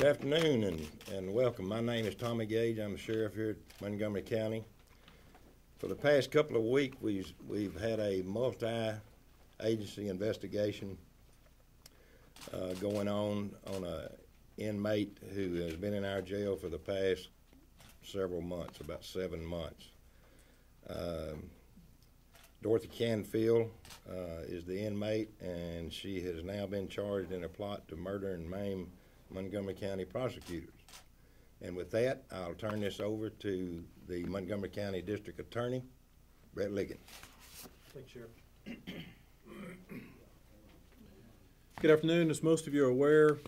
Good afternoon and welcome. My name is Tommy Gage. I'm the sheriff here at Montgomery County. For the past couple of weeks, we've had a multi-agency investigation going on a inmate who has been in our jail for the past several months, about 7 months. Dorothy Canfield is the inmate, and she has now been charged in a plot to murder and maim Montgomery County prosecutors. And with that, I'll turn this over to the Montgomery County District Attorney, Brett Ligon. Thanks, Sheriff. Good afternoon. As most of you are aware,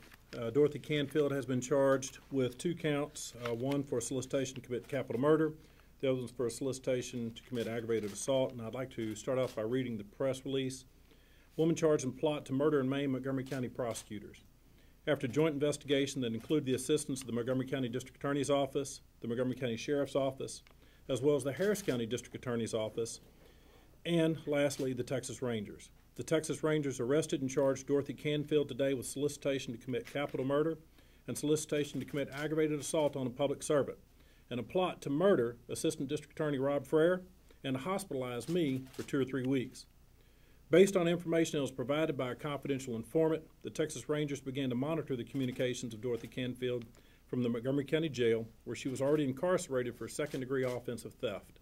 Dorothy Canfield has been charged with 2 counts, one for solicitation to commit capital murder, the other one's for a solicitation to commit aggravated assault. And I'd like to start off by reading the press release. Woman charged in plot to murder and maim Montgomery County prosecutors. After a joint investigation that included the assistance of the Montgomery County District Attorney's Office, the Montgomery County Sheriff's Office, as well as the Harris County District Attorney's Office, and lastly, the Texas Rangers. The Texas Rangers arrested and charged Dorothy Canfield today with solicitation to commit capital murder and solicitation to commit aggravated assault on a public servant, and a plot to murder Assistant District Attorney Robert Freyer and to hospitalize me for 2 or 3 weeks. Based on information that was provided by a confidential informant, the Texas Rangers began to monitor the communications of Dorothy Canfield from the Montgomery County Jail, where she was already incarcerated for second-degree offensive theft.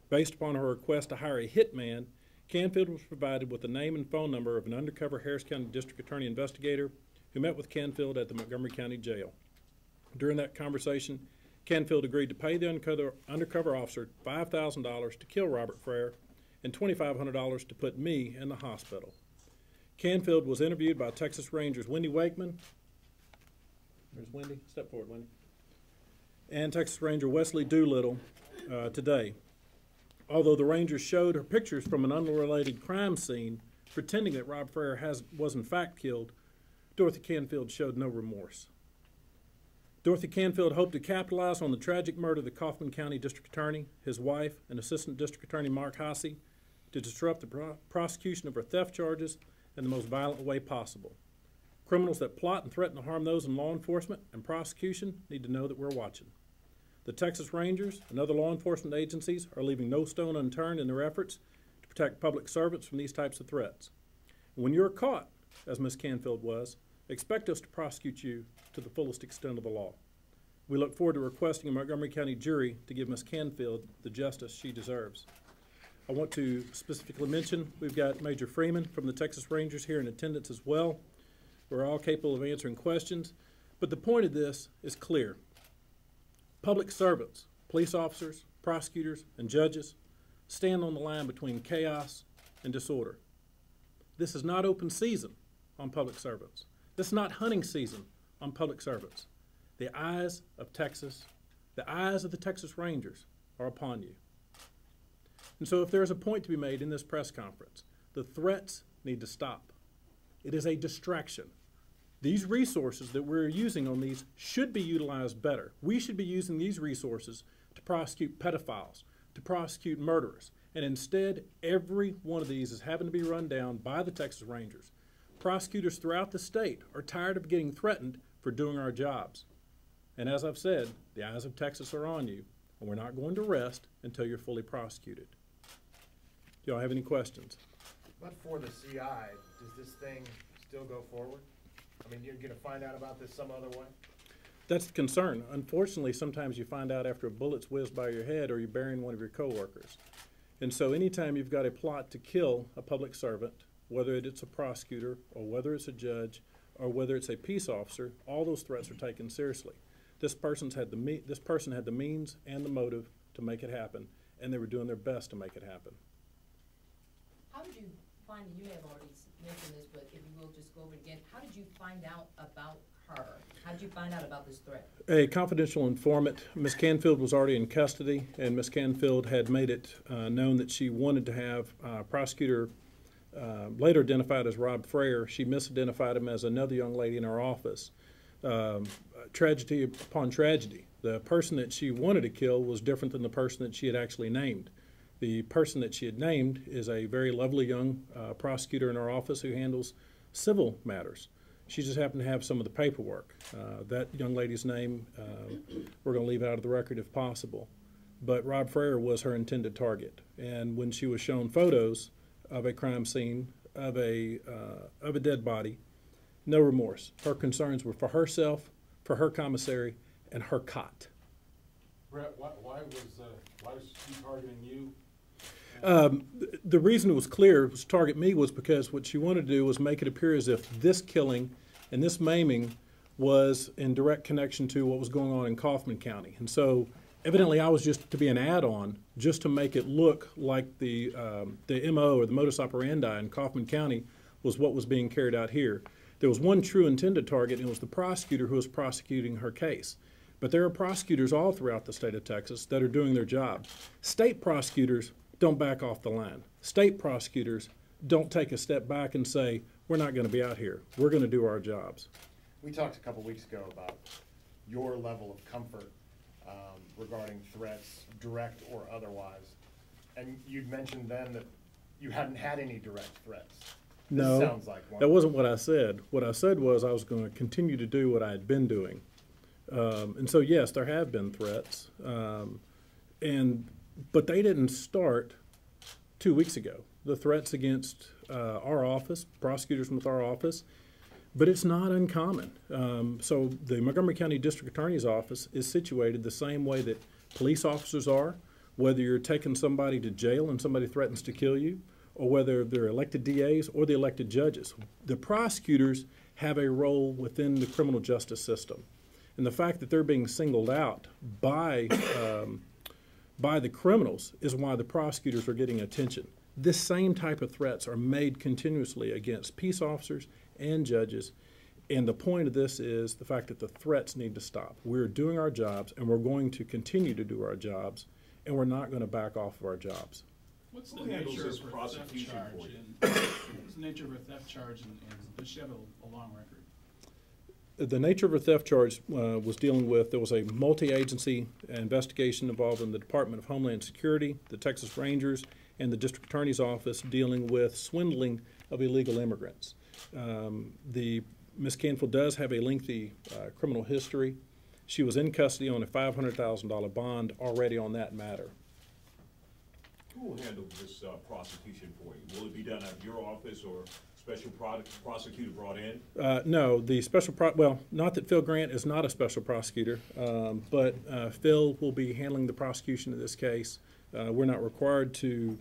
Based upon her request to hire a hitman, Canfield was provided with the name and phone number of an undercover Harris County District Attorney investigator who met with Canfield at the Montgomery County Jail. During that conversation, Canfield agreed to pay the undercover officer $5,000 to kill Robert Freyer and $2,500 to put me in the hospital. Canfield was interviewed by Texas Rangers Wendy Wakeman. There's Wendy. Step forward, Wendy. And Texas Ranger Wesley Doolittle today. Although the Rangers showed her pictures from an unrelated crime scene, pretending that Rob Freyer was in fact killed, Dorothy Canfield showed no remorse. Dorothy Canfield hoped to capitalize on the tragic murder of the Kaufman County District Attorney, his wife, and Assistant District Attorney Mark Hasse to disrupt the prosecution of her theft charges in the most violent way possible. Criminals that plot and threaten to harm those in law enforcement and prosecution need to know that we're watching. The Texas Rangers and other law enforcement agencies are leaving no stone unturned in their efforts to protect public servants from these types of threats. And when you're caught, as Ms. Canfield was, expect us to prosecute you to the fullest extent of the law. We look forward to requesting a Montgomery County jury to give Ms. Canfield the justice she deserves. I want to specifically mention we've got Major Freeman from the Texas Rangers here in attendance as well. We're all capable of answering questions, but the point of this is clear. Public servants, police officers, prosecutors, and judges stand on the line between chaos and disorder. This is not open season on public servants. This is not hunting season on public servants. The eyes of Texas, the eyes of the Texas Rangers are upon you. And so if there is a point to be made in this press conference, the threats need to stop. It is a distraction. These resources that we're using on these should be utilized better. We should be using these resources to prosecute pedophiles, to prosecute murderers. And instead, every one of these is having to be run down by the Texas Rangers. Prosecutors throughout the state are tired of getting threatened for doing our jobs. And as I've said, the eyes of Texas are on you, and we're not going to rest until you're fully prosecuted. Do y'all have any questions? But for the CI, does this thing still go forward? I mean, you're going to find out about this some other way? That's the concern. Unfortunately, sometimes you find out after a bullet's whizzed by your head or you're burying one of your coworkers. And so anytime you've got a plot to kill a public servant, whether it's a prosecutor or whether it's a judge or whether it's a peace officer, all those threats are taken seriously. This person had the means and the motive to make it happen, and they were doing their best to make it happen. How did you find, you may have already mentioned this, but if you will just go over it again, how did you find out about her? How did you find out about this threat? A confidential informant. Ms. Canfield was already in custody, and Ms. Canfield had made it known that she wanted to have a prosecutor later identified as Rob Freyer. She misidentified him as another young lady in her office. Tragedy upon tragedy. The person that she wanted to kill was different than the person that she had actually named. The person that she had named is a very lovely young prosecutor in our office who handles civil matters. She just happened to have some of the paperwork. That young lady's name, we're going to leave out of the record if possible. But Rob Freyer was her intended target. And when she was shown photos of a crime scene, of a dead body, no remorse. Her concerns were for herself, for her commissary, and her cot. Brett, why was she targeting you? The reason it was clear to target me was because what she wanted to do was make it appear as if this killing and this maiming was in direct connection to what was going on in Kaufman County. And so evidently I was just to be an add-on just to make it look like the MO or the modus operandi in Kaufman County was what was being carried out here. There was one true intended target, and it was the prosecutor who was prosecuting her case. But there are prosecutors all throughout the state of Texas that are doing their job. State prosecutors don't back off the line. State prosecutors don't take a step back and say, we're not going to be out here. We're going to do our jobs. We talked a couple weeks ago about your level of comfort regarding threats, direct or otherwise. And you'd mentioned then that you hadn't had any direct threats. No, This sounds like one. that wasn't what I said. What I said was I was going to continue to do what I had been doing. And so, yes, there have been threats. But they didn't start 2 weeks ago. The threats against our office, prosecutors with our office, but it's not uncommon. So the Montgomery County District Attorney's office is situated the same way that police officers are, whether you're taking somebody to jail and somebody threatens to kill you, or whether they're elected DAs or the elected judges. The prosecutors have a role within the criminal justice system. And the fact that they're being singled out by the criminals is why the prosecutors are getting attention. This same type of threats are made continuously against peace officers and judges, and the point of this is the fact that the threats need to stop. We're doing our jobs, and we're going to continue to do our jobs, and we're not going to back off of our jobs. What's the Who handles nature this of her prosecution theft for charge? you? What's the nature of her theft charge, and does she have a long record? The nature of her theft charge was dealing with, there was a multi-agency investigation involving the Department of Homeland Security, the Texas Rangers, and the District Attorney's Office dealing with swindling of illegal immigrants. Ms. Canfield does have a lengthy criminal history. She was in custody on a $500,000 bond already on that matter. Who will handle this prosecution for you? Will it be done at your office or special prosecutor brought in? No, the well, not that Phil Grant is not a special prosecutor, but Phil will be handling the prosecution of this case. We're not required to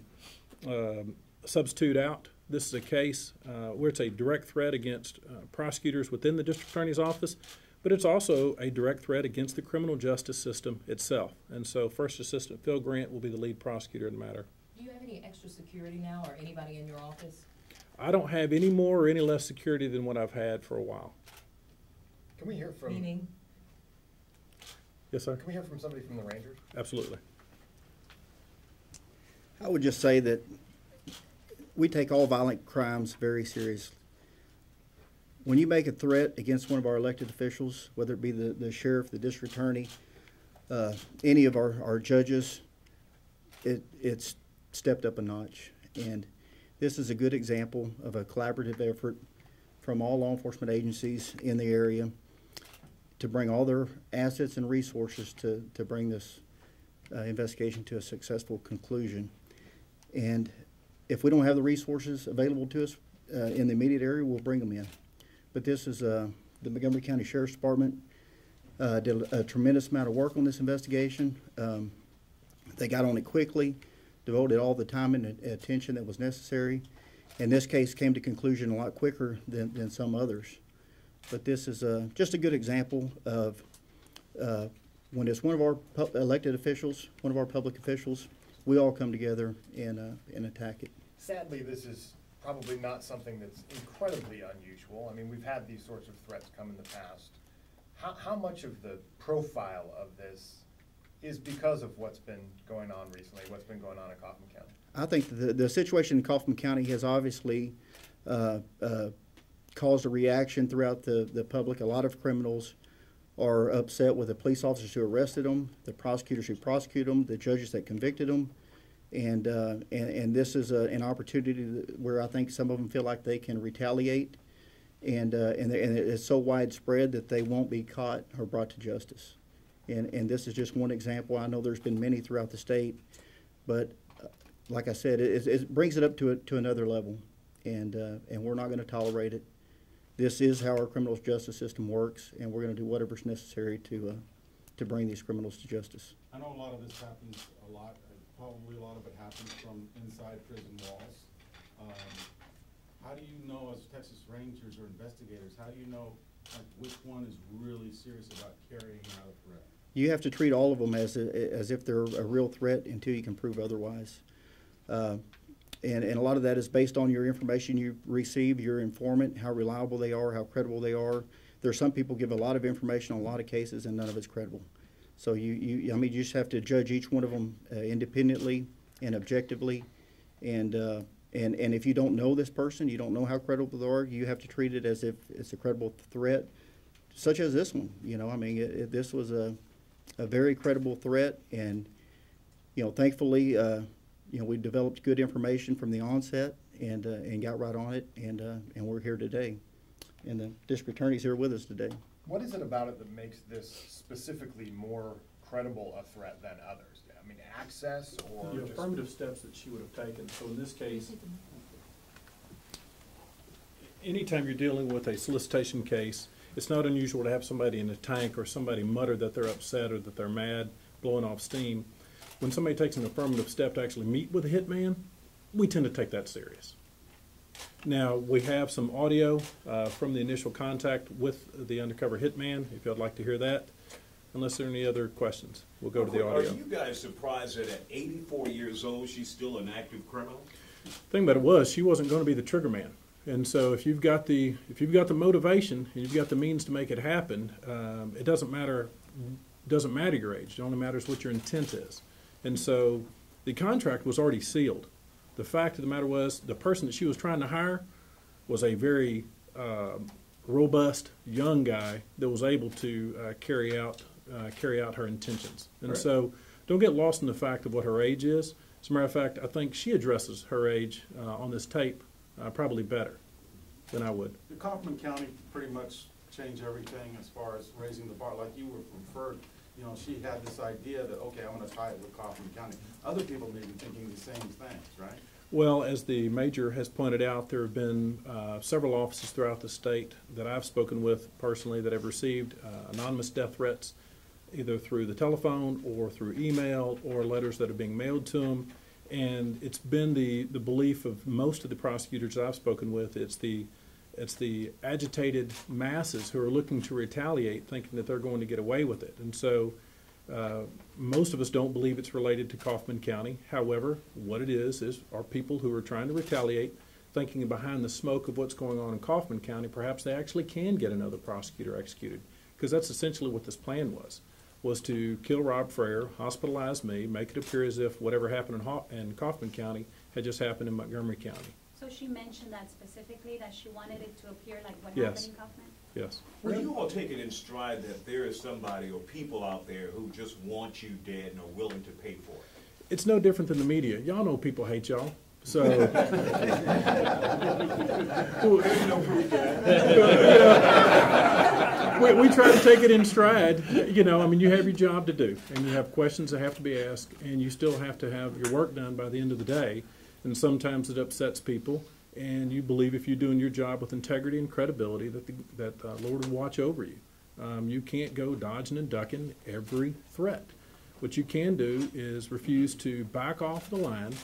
substitute out. This is a case where it's a direct threat against prosecutors within the District Attorney's Office, but it's also a direct threat against the criminal justice system itself. And so First Assistant Phil Grant will be the lead prosecutor in the matter. Do you have any extra security now, or anybody in your office? I don't have any more or any less security than what I've had for a while. Can we hear from? Meaning? Yes, sir? Can we hear from somebody from the Rangers? Absolutely. I would just say that we take all violent crimes very seriously. When you make a threat against one of our elected officials, whether it be the sheriff, the district attorney, any of our judges, it's stepped up a notch. And this is a good example of a collaborative effort from all law enforcement agencies in the area to bring all their assets and resources to bring this investigation to a successful conclusion. And if we don't have the resources available to us in the immediate area, we'll bring them in. But this is the Montgomery County Sheriff's Department did a tremendous amount of work on this investigation. They got on it quickly, devoted all the time and attention that was necessary. And this case came to conclusion a lot quicker than some others. But this is just a good example of when it's one of our elected officials, one of our public officials, we all come together and attack it. Sadly, this is probably not something that's incredibly unusual. I mean, we've had these sorts of threats come in the past. How much of the profile of this is because of what's been going on recently, what's been going on in Kaufman County? I think the situation in Kaufman County has obviously caused a reaction throughout the public. A lot of criminals are upset with the police officers who arrested them, the prosecutors who prosecute them, the judges that convicted them. And this is an opportunity where I think some of them feel like they can retaliate and it's so widespread that they won't be caught or brought to justice. And this is just one example. I know there's been many throughout the state, but like I said, it brings it up to another level, and we're not going to tolerate it. This is how our criminal justice system works, and we're going to do whatever's necessary to bring these criminals to justice. I know a lot of this happens a lot. Probably a lot of it happens from inside prison walls. How do you know, as Texas Rangers or investigators, how do you know which one is really serious about carrying out a threat? You have to treat all of them as if they're a real threat until you can prove otherwise. And a lot of that is based on your information you receive, your informant, how reliable they are, how credible they are. There are some people give a lot of information on a lot of cases and none of it's credible. So you just have to judge each one of them independently and objectively. And if you don't know this person, you don't know how credible they are, you have to treat it as if it's a credible threat, such as this one. This was a very credible threat, and thankfully, we developed good information from the onset and got right on it, and we're here today, and the district attorney's here with us today. What is it about it that makes this specifically more credible a threat than others? I mean, access or the just affirmative steps that she would have taken. So in this case, anytime you're dealing with a solicitation case, it's not unusual to have somebody in a tank or somebody mutter that they're upset or that they're mad, blowing off steam. When somebody takes an affirmative step to actually meet with a hitman, we tend to take that serious. Now, we have some audio from the initial contact with the undercover hitman, if you'd like to hear that. Unless there are any other questions, we'll go to the audio. Are you guys surprised that at 84 years old, she's still an active criminal? The thing about it was, she wasn't going to be the trigger man. And so if you've got the motivation and you've got the means to make it happen, it doesn't matter your age. It only matters what your intent is. And so the contract was already sealed. The fact of the matter was, the person that she was trying to hire was a very robust young guy that was able to carry out her intentions. And right. So don't get lost in the fact of what her age is. As a matter of fact, I think she addresses her age on this tape probably better than I would. The Kaufman County pretty much changed everything as far as raising the bar. Like you were referred, she had this idea that, okay, I want to tie it with Kaufman County. Other people may be thinking the same things, right? Well, as the major has pointed out, there have been several offices throughout the state that I've spoken with personally that have received anonymous death threats, either through the telephone or through email or letters that are being mailed to them. And it's been the belief of most of the prosecutors I've spoken with, it's the agitated masses who are looking to retaliate, thinking that they're going to get away with it. And so most of us don't believe it's related to Kaufman County. However, what it is are people who are trying to retaliate, thinking behind the smoke of what's going on in Kaufman County, perhaps they actually can get another prosecutor executed. Because that's essentially what this plan was to kill Rob Freyer, hospitalize me, make it appear as if whatever happened in Kaufman County had just happened in Montgomery County. So she mentioned that specifically, that she wanted it to appear like what Yes. happened in Kaufman? Yes. Will you all take it in stride that there is somebody or people out there who just want you dead and are willing to pay for it? It's no different than the media. Y'all know people hate y'all. So, we try to take it in stride. You have your job to do, and you have questions that have to be asked, and you still have to have your work done by the end of the day. And sometimes it upsets people, and you believe if you're doing your job with integrity and credibility that the Lord will watch over you. You can't go dodging and ducking every threat. What you can do is refuse to back off the line,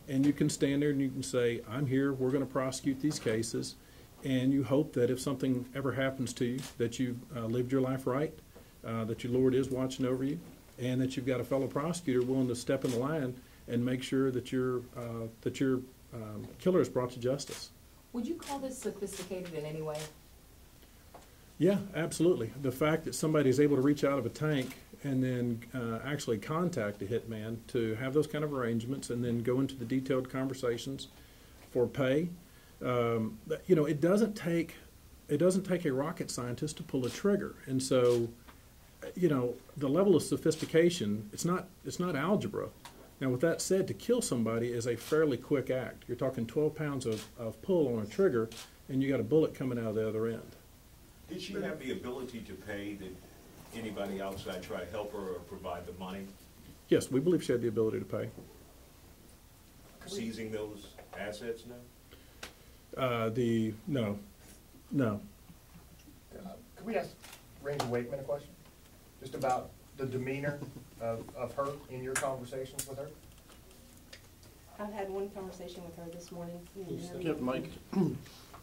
and you can stand there and you can say, I'm here, we're going to prosecute these cases, and you hope that if something ever happens to you, that you've lived your life right, that your Lord is watching over you, and that you've got a fellow prosecutor willing to step in the line and make sure that your killer is brought to justice. Would you call this sophisticated in any way? Yeah, absolutely. The fact that somebody is able to reach out of a tank and then actually contact a hitman to have those kind of arrangements and then go into the detailed conversations for pay. It doesn't take a rocket scientist to pull a trigger. And so, the level of sophistication, it's not algebra. Now, with that said, to kill somebody is a fairly quick act. You're talking 12 pounds of pull on a trigger, and you got a bullet coming out of the other end. Did she have the ability to pay? Did anybody outside try to help her or provide the money? Yes, we believe she had the ability to pay. Seizing those assets now? No. Could we ask Ranger Wakeman a question? Just about the demeanor of her in your conversations with her? I've had one conversation with her this morning. Mike.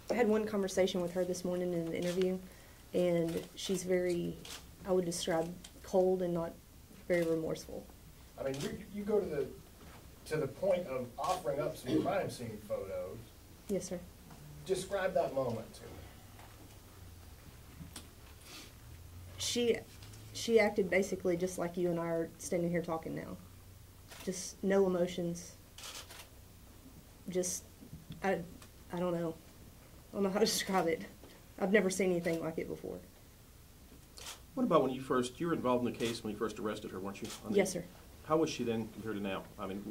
I had one conversation with her this morning in an interview, and she's very, I would describe, cold and not very remorseful. I mean, you go to the point of offering up some crime scene photos. Yes, sir. Describe that moment to me. She acted basically just like you and I are standing here talking now. Just no emotions. Just, I don't know. I don't know how to describe it. I've never seen anything like it before. What about when you were involved in the case when you first arrested her, weren't you? Yes, sir. How was she then compared to now? I mean,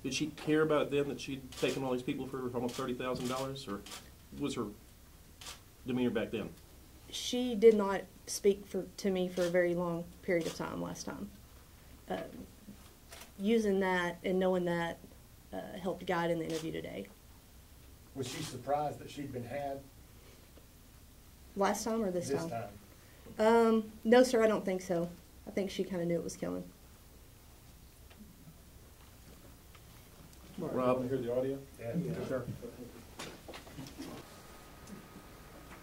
did she care about it then that she'd taken all these people for almost $30,000, or was her demeanor back then? She did not speak to me for a very long period of time last time. Using that and knowing that helped guide in the interview today. Was she surprised that she'd been had Last time or this this time? time? No, sir, I don't think so. I think she kind of knew it was coming. Rob? Want to hear the audio? Yeah. Sure.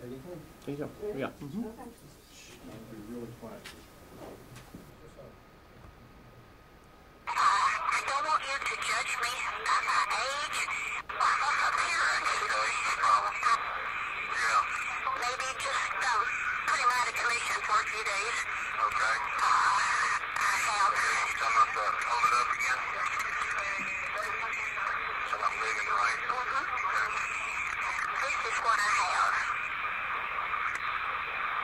There you go. Yeah. Mm-hmm. Really quiet. I don't want you to judge me by my age or my appearance. Yeah. Maybe just put him out of commission for a few days. Okay. I have. Tell me to hold it up again. So I'm living right. This is what I have.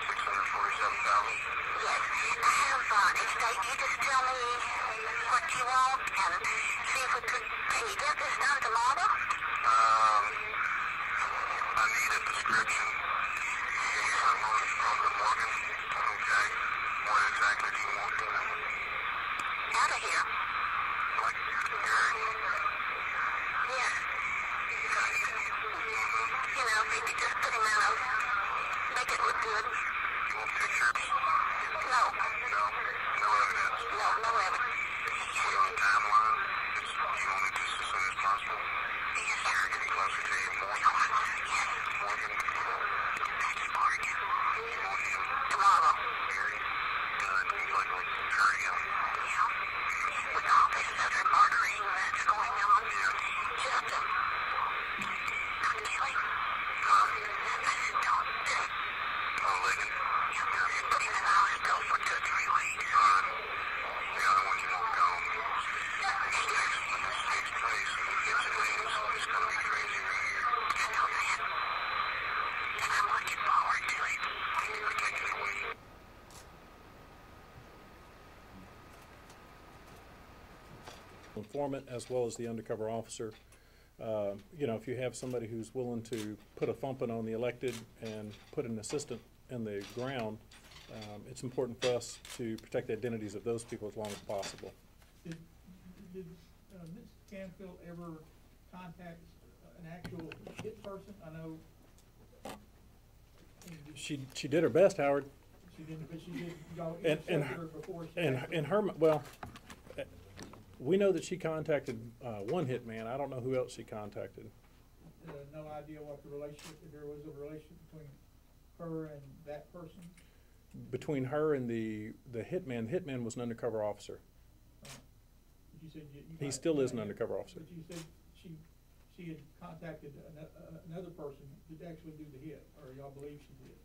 647,000. Yes. I have a state. You just tell me what you want and see if we could. Can you get this done tomorrow? I need a description from the Morgan. Okay. What exactly do you want done? Out of here. Like here? Yes. You know, maybe just put him out. Make it look good. You want pictures? No. No. No evidence? No, no evidence. We on a timeline? You want it just as soon as possible? Yes, sir. Getting closer to your Morgan? Yes. Morgan? That's Morgan. You want him? Tomorrow. Very good. You'd like to hurry him? Yeah. With all this other murdering that's going on, just not killing. Don't do it. Oh, Ligon? Put him in the hospital for 2 to 3 weeks. The other one you want gone. When this takes place, when he gets it in, it's going to be crazy right here. I know that. And I'm looking forward to it. We're taking it away. Informant as well as the undercover officer. You know, if you have somebody who's willing to put a thumping on the elected and put an assistant in the ground, it's important for us to protect the identities of those people as long as possible. Did Ms. Canfield ever contact an actual hit person? I know. She did her best, Howard. She didn't, but she did, y'all And intercepted her before she. and her, well, we know that she contacted one hitman. I don't know who else she contacted. No idea what the relationship, if there was a relationship between her and that person? Between her and the hitman was an undercover officer. But you said you He might- still is an undercover officer. But you said she had contacted another person to actually do the hit, or y'all believe she did?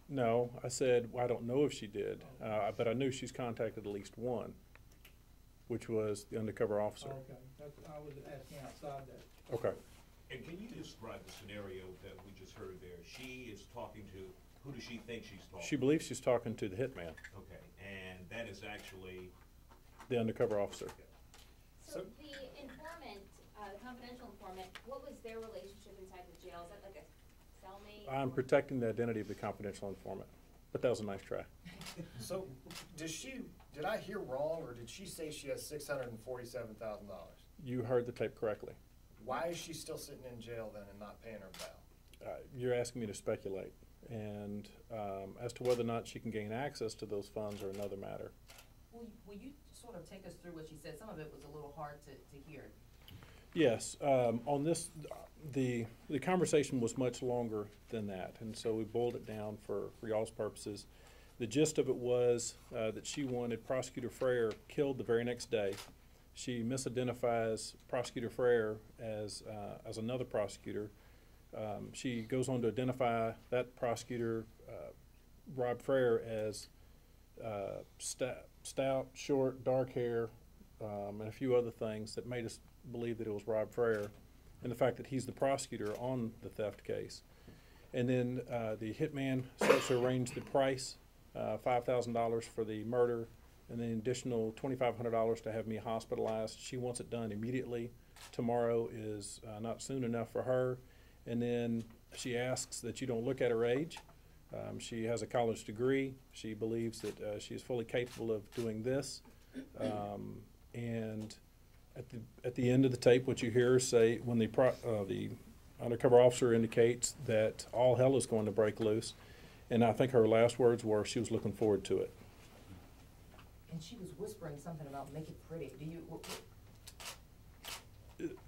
No, I said, well, I don't know if she did, but I knew she's contacted at least one, which was the undercover officer. Okay, I was asking outside that. Okay. And can you describe the scenario that we just heard there? She is talking to, who does she think she's talking to? She believes she's talking to the hitman, Okay, and that is actually, the undercover officer. So the informant, the confidential informant, what was their relationship inside the jail? Is that like a tell me? I'm protecting the identity of the confidential informant, but that was a nice try. So, did I hear wrong, or did she say she has $647,000? You heard the tape correctly. Why is she still sitting in jail then and not paying her bail? You're asking me to speculate, and as to whether or not she can gain access to those funds are another matter. Will you sort of take us through what she said? Some of it was a little hard to hear. Yes, on this, the conversation was much longer than that, and so we boiled it down for y'all's purposes. The gist of it was that she wanted Prosecutor Freyer killed the very next day. She misidentifies Prosecutor Freyer as another prosecutor. She goes on to identify that prosecutor, Rob Freyer, as stout, short, dark hair, and a few other things that made us believe that it was Rob Freyer, and the fact that he's the prosecutor on the theft case. And then the hitman starts to arrange the price, $5,000 for the murder, and then additional $2,500 to have me hospitalized. She wants it done immediately. Tomorrow is not soon enough for her. And then she asks that you don't look at her age. She has a college degree. She believes that she is fully capable of doing this. And at the end of the tape, what you hear her say when the undercover officer indicates that all hell is going to break loose, and I think her last words were she was looking forward to it. And she was whispering something about make it pretty. Do you?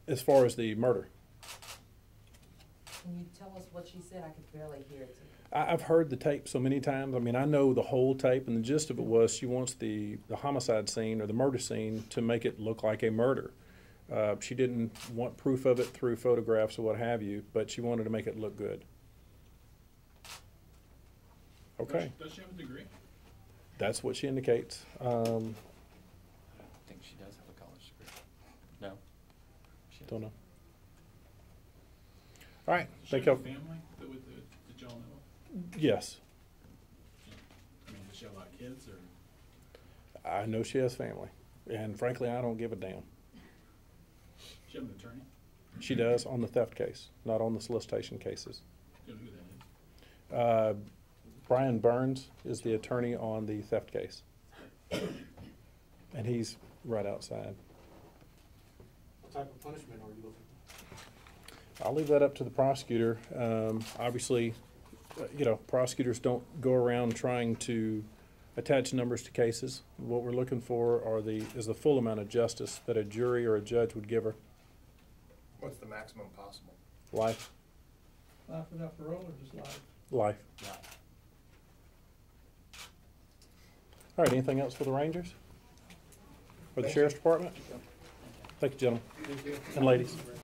As far as the murder, Can you tell us what she said? I could barely hear it. I've heard the tape so many times. I mean, I know the whole tape, and the gist of it was she wants the homicide scene or the murder scene to make it look like a murder. She didn't want proof of it through photographs or what have you, but she wanted to make it look good. Okay. Does she have a degree? That's what she indicates. I think she does have a college degree. No? She Don't know. All right. Does she Thank have you. a family that y'all know of? Yes. I mean, does she have a lot of kids, or? I know she has family, and frankly, I don't give a damn. Does she have an attorney? She does on the theft case, not on the solicitation cases. Do you know who that is? Brian Burns is the attorney on the theft case, and he's right outside. What type of punishment are you looking for? I'll leave that up to the prosecutor. Obviously, prosecutors don't go around trying to attach numbers to cases. What we're looking for is the full amount of justice that a jury or a judge would give her. What's the maximum possible? Life. Life without parole or just life? Life. All right, anything else for the Rangers? Or the Sheriff's Department? Thank you, gentlemen. Thank you. And ladies.